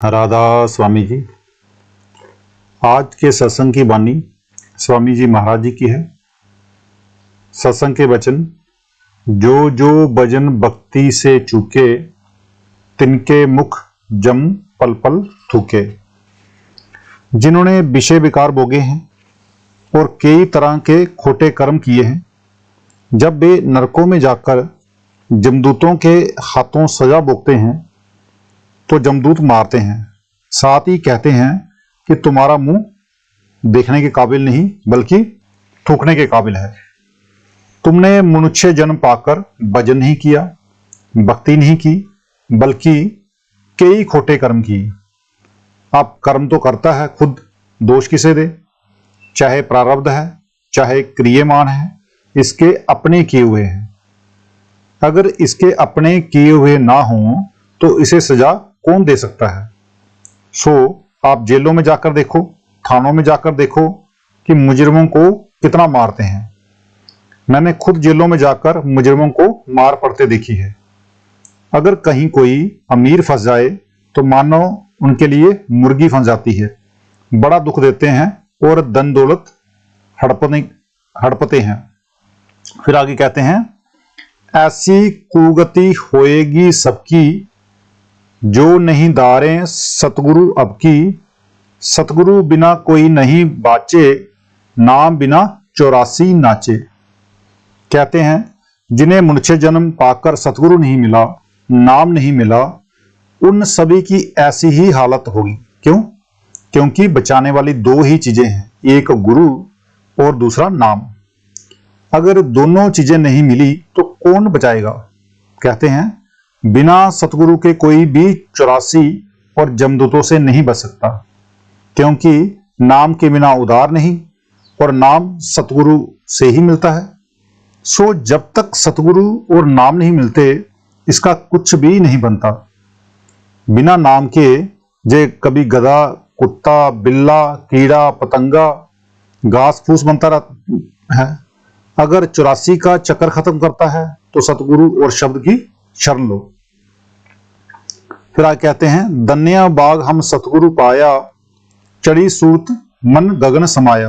राधा स्वामी जी। आज के सत्संग की वाणी स्वामी जी महाराज जी की है। सत्संग के वचन, जो जो भजन भक्ति से चूके, तिनके मुख जम पल पल थूके। जिन्होंने विषय विकार भोगे हैं और कई तरह के खोटे कर्म किए हैं, जब वे नरकों में जाकर जमदूतों के हाथों सजा भोगते हैं तो जमदूत मारते हैं, साथ ही कहते हैं कि तुम्हारा मुंह देखने के काबिल नहीं बल्कि थूकने के काबिल है। तुमने मनुष्य जन्म पाकर भजन नहीं किया, भक्ति नहीं की, बल्कि कई खोटे कर्म किए। अब कर्म तो करता है खुद, दोष किसे दे? चाहे प्रारब्ध है चाहे क्रियमान है, इसके अपने किए हुए हैं। अगर इसके अपने किए हुए ना हों तो इसे सजा कौन दे सकता है? सो आप जेलों में जाकर देखो, थानों में जाकर देखो कि मुजरिमों को कितना मारते हैं। मैंने खुद जेलों में जाकर मुजरिमों को मार पड़ते देखी है। अगर कहीं कोई अमीर फंस जाए तो मानो उनके लिए मुर्गी फंस जाती है। बड़ा दुख देते हैं और धन दौलत हड़पते हैं। फिर आगे कहते हैं, ऐसी कुगति होएगी सबकी, जो नहीं दारें सतगुरु अब की। सतगुरु बिना कोई नहीं बाचे, नाम बिना 84 नाचे। कहते हैं, जिन्हें मनुष्य जन्म पाकर सतगुरु नहीं मिला, नाम नहीं मिला, उन सभी की ऐसी ही हालत होगी। क्यों? क्योंकि बचाने वाली दो ही चीजें हैं, एक गुरु और दूसरा नाम। अगर दोनों चीजें नहीं मिली तो कौन बचाएगा? कहते हैं, बिना सतगुरु के कोई भी 84 और जमदूतों से नहीं बच सकता, क्योंकि नाम के बिना उद्धार नहीं और नाम सतगुरु से ही मिलता है। सो जब तक सतगुरु और नाम नहीं मिलते, इसका कुछ भी नहीं बनता। बिना नाम के जे कभी गधा, कुत्ता, बिल्ला, कीड़ा, पतंगा, घास फूस बनता रहता है। अगर 84 का चक्कर खत्म करता है तो सतगुरु और शब्द की शरण लो। फिर आगे कहते हैं, धन्य बाग हम सतगुरु पाया, चढ़ी सूरत मन गगन समाया।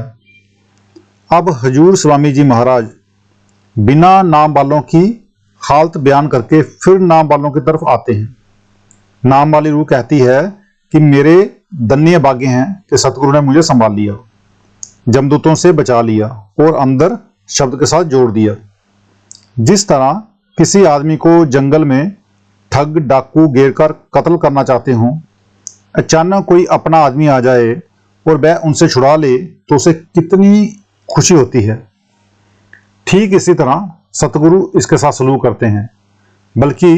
अब हजूर स्वामी जी महाराज बिना नाम वालों की हालत बयान करके फिर नाम वालों की तरफ आते हैं। नाम वाली रूह कहती है कि मेरे धन्य भाग्य हैं कि सतगुरु ने मुझे संभाल लिया, जमदूतों से बचा लिया और अंदर शब्द के साथ जोड़ दिया। जिस तरह किसी आदमी को जंगल में ठग डाकू घेर कर कत्ल करना चाहते हों, अचानक कोई अपना आदमी आ जाए और वह उनसे छुड़ा ले तो उसे कितनी खुशी होती है। ठीक इसी तरह सतगुरु इसके साथ सलूक करते हैं, बल्कि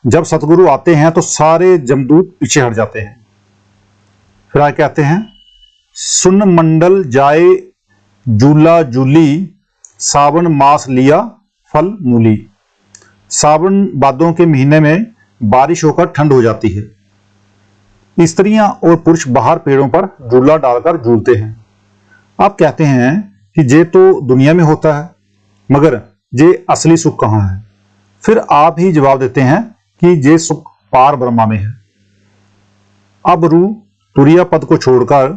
जब सतगुरु आते हैं तो सारे जमदूत पीछे हट जाते हैं। फिर आगे कहते हैं, सुन मंडल जाए जूला जूली, सावन मास लिया फल मूली। सावन भादों के महीने में बारिश होकर ठंड हो जाती है। स्त्रियां और पुरुष बाहर पेड़ों पर झूला डालकर झूलते हैं। आप कहते हैं कि ये तो दुनिया में होता है, मगर ये असली सुख कहाँ है? फिर आप ही जवाब देते हैं कि ये सुख पार ब्रह्मा में है। अब रूह तुरिया पद को छोड़कर,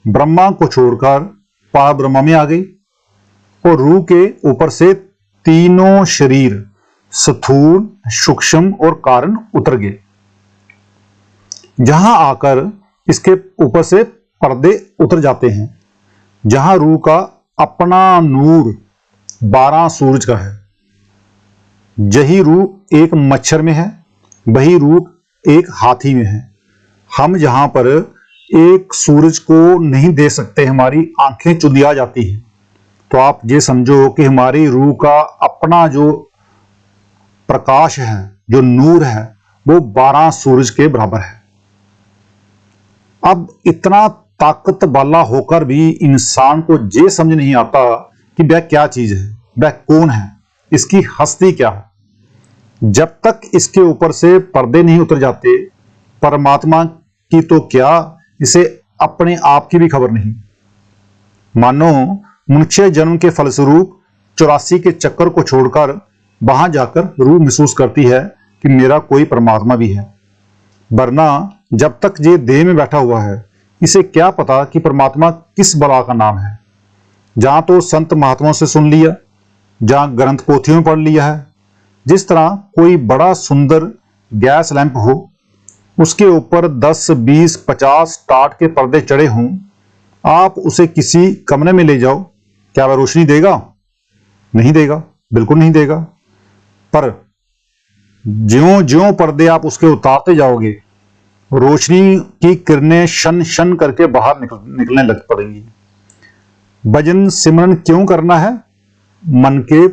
ब्रह्मा को छोड़कर पार ब्रह्मा में आ गई और रूह के ऊपर से तीनों शरीर स्थूल, सूक्ष्म और कारण उतर गए। जहां आकर इसके ऊपर से पर्दे उतर जाते हैं। जहां रूह का अपना नूर 12 सूरज का है। यही रूह एक मच्छर में है, वही रूह एक हाथी में है। हम जहां पर एक सूरज को नहीं दे सकते, हमारी आंखें चुंधिया जाती हैं, तो आप ये समझो कि हमारी रूह का अपना जो प्रकाश है, जो नूर है, वो 12 सूरज के बराबर है। अब इतना ताकत वाला होकर भी इंसान को ये समझ नहीं आता कि वह क्या चीज है, वह कौन है, इसकी हस्ती क्या है। जब तक इसके ऊपर से पर्दे नहीं उतर जाते, परमात्मा की तो क्या, इसे अपने आप की भी खबर नहीं। मानो मनुष्य जन्म के फलस्वरूप 84 के चक्कर को छोड़कर वहां जाकर रूह महसूस करती है कि मेरा कोई परमात्मा भी है, वरना जब तक ये देह में बैठा हुआ है, इसे क्या पता कि परमात्मा किस बला का नाम है। जहां तो संत महात्माओं से सुन लिया, जहां ग्रंथ पोथियों में पढ़ लिया है। जिस तरह कोई बड़ा सुंदर गैस लैंप हो, उसके ऊपर 10, 20, 50 टाट के पर्दे चढ़े हों, आप उसे किसी कमरे में ले जाओ, क्या वह रोशनी देगा? नहीं देगा, बिल्कुल नहीं देगा। पर ज्यों-ज्यों पर्दे आप उसके उतारते जाओगे, रोशनी की किरणें शन शन करके बाहर निकलने लग पड़ेंगी। भजन सिमरन क्यों करना है? मन के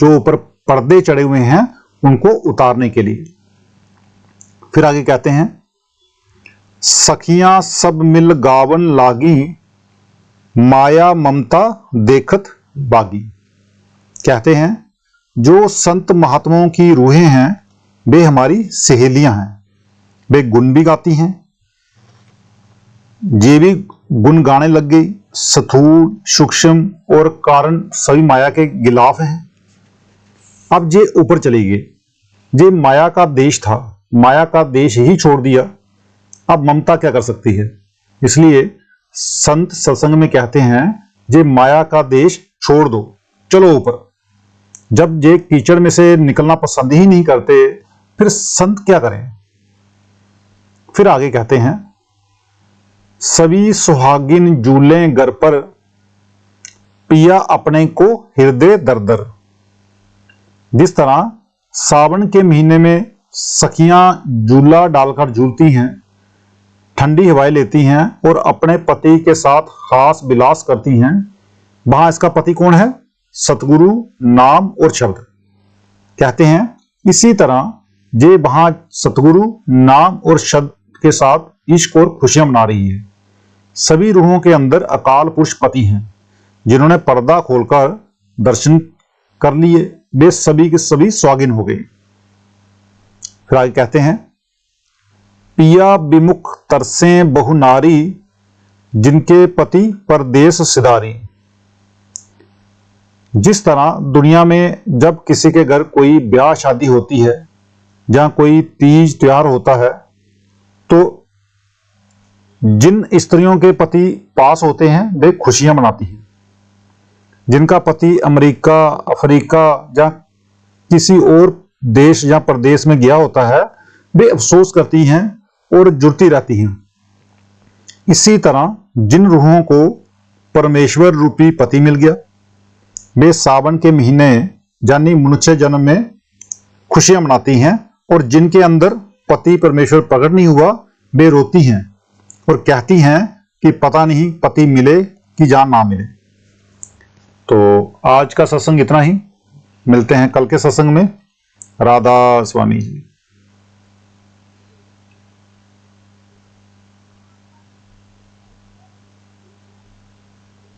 जो ऊपर पर्दे चढ़े हुए हैं उनको उतारने के लिए। फिर आगे कहते हैं, सखियां सब मिल गावन लागी, माया ममता देखत बागी। कहते हैं जो संत महात्माओं की रूहें हैं वे हमारी सहेलियां हैं। वे गुण भी गाती हैं, ये भी गुण गाने लग गई। स्थूल, सूक्ष्म और कारण सभी माया के गिलाफ हैं। अब ये ऊपर चली गई। ये माया का देश था, माया का देश ही छोड़ दिया। अब ममता क्या कर सकती है? इसलिए संत सत्संग में कहते हैं, ये माया का देश छोड़ दो, चलो ऊपर। जब ये कीचड़ में से निकलना पसंद ही नहीं करते, फिर संत क्या करें? फिर आगे कहते हैं, सभी सुहागिन जूले घर पर, पिया अपने को हृदय दर दर। जिस तरह सावन के महीने में सखियां झूला डालकर झूलती हैं, ठंडी हवाएं लेती हैं और अपने पति के साथ खास विलास करती हैं, वहां इसका पति कौन है? सतगुरु, नाम और शब्द। कहते हैं इसी तरह ये वहां सतगुरु, नाम और शब्द के साथ इश्क और खुशियां मना रही है। सभी रूहों के अंदर अकाल पुरुष पति हैं, जिन्होंने पर्दा खोलकर दर्शन कर लिए, वे सभी के सभी स्वागिन हो गए। फिर आगे कहते हैं, पिया विमुख तरसे बहु नारी, जिनके पति परदेश सिधारी। जिस तरह दुनिया में जब किसी के घर कोई ब्याह शादी होती है, जहां कोई तीज त्योहार होता है, तो जिन स्त्रियों के पति पास होते हैं वे खुशियां मनाती हैं। जिनका पति अमेरिका, अफ्रीका या किसी और देश या प्रदेश में गया होता है, वे अफसोस करती हैं और जुड़ती रहती हैं। इसी तरह जिन रूहों को परमेश्वर रूपी पति मिल गया, वे सावन के महीने यानी मनुष्य जन्म में खुशियां मनाती हैं, और जिनके अंदर पति परमेश्वर प्रकट नहीं हुआ, वे रोती हैं और कहती हैं कि पता नहीं पति मिले कि जान ना मिले। तो आज का सत्संग इतना ही। मिलते हैं कल के सत्संग में। राधा स्वामी जी।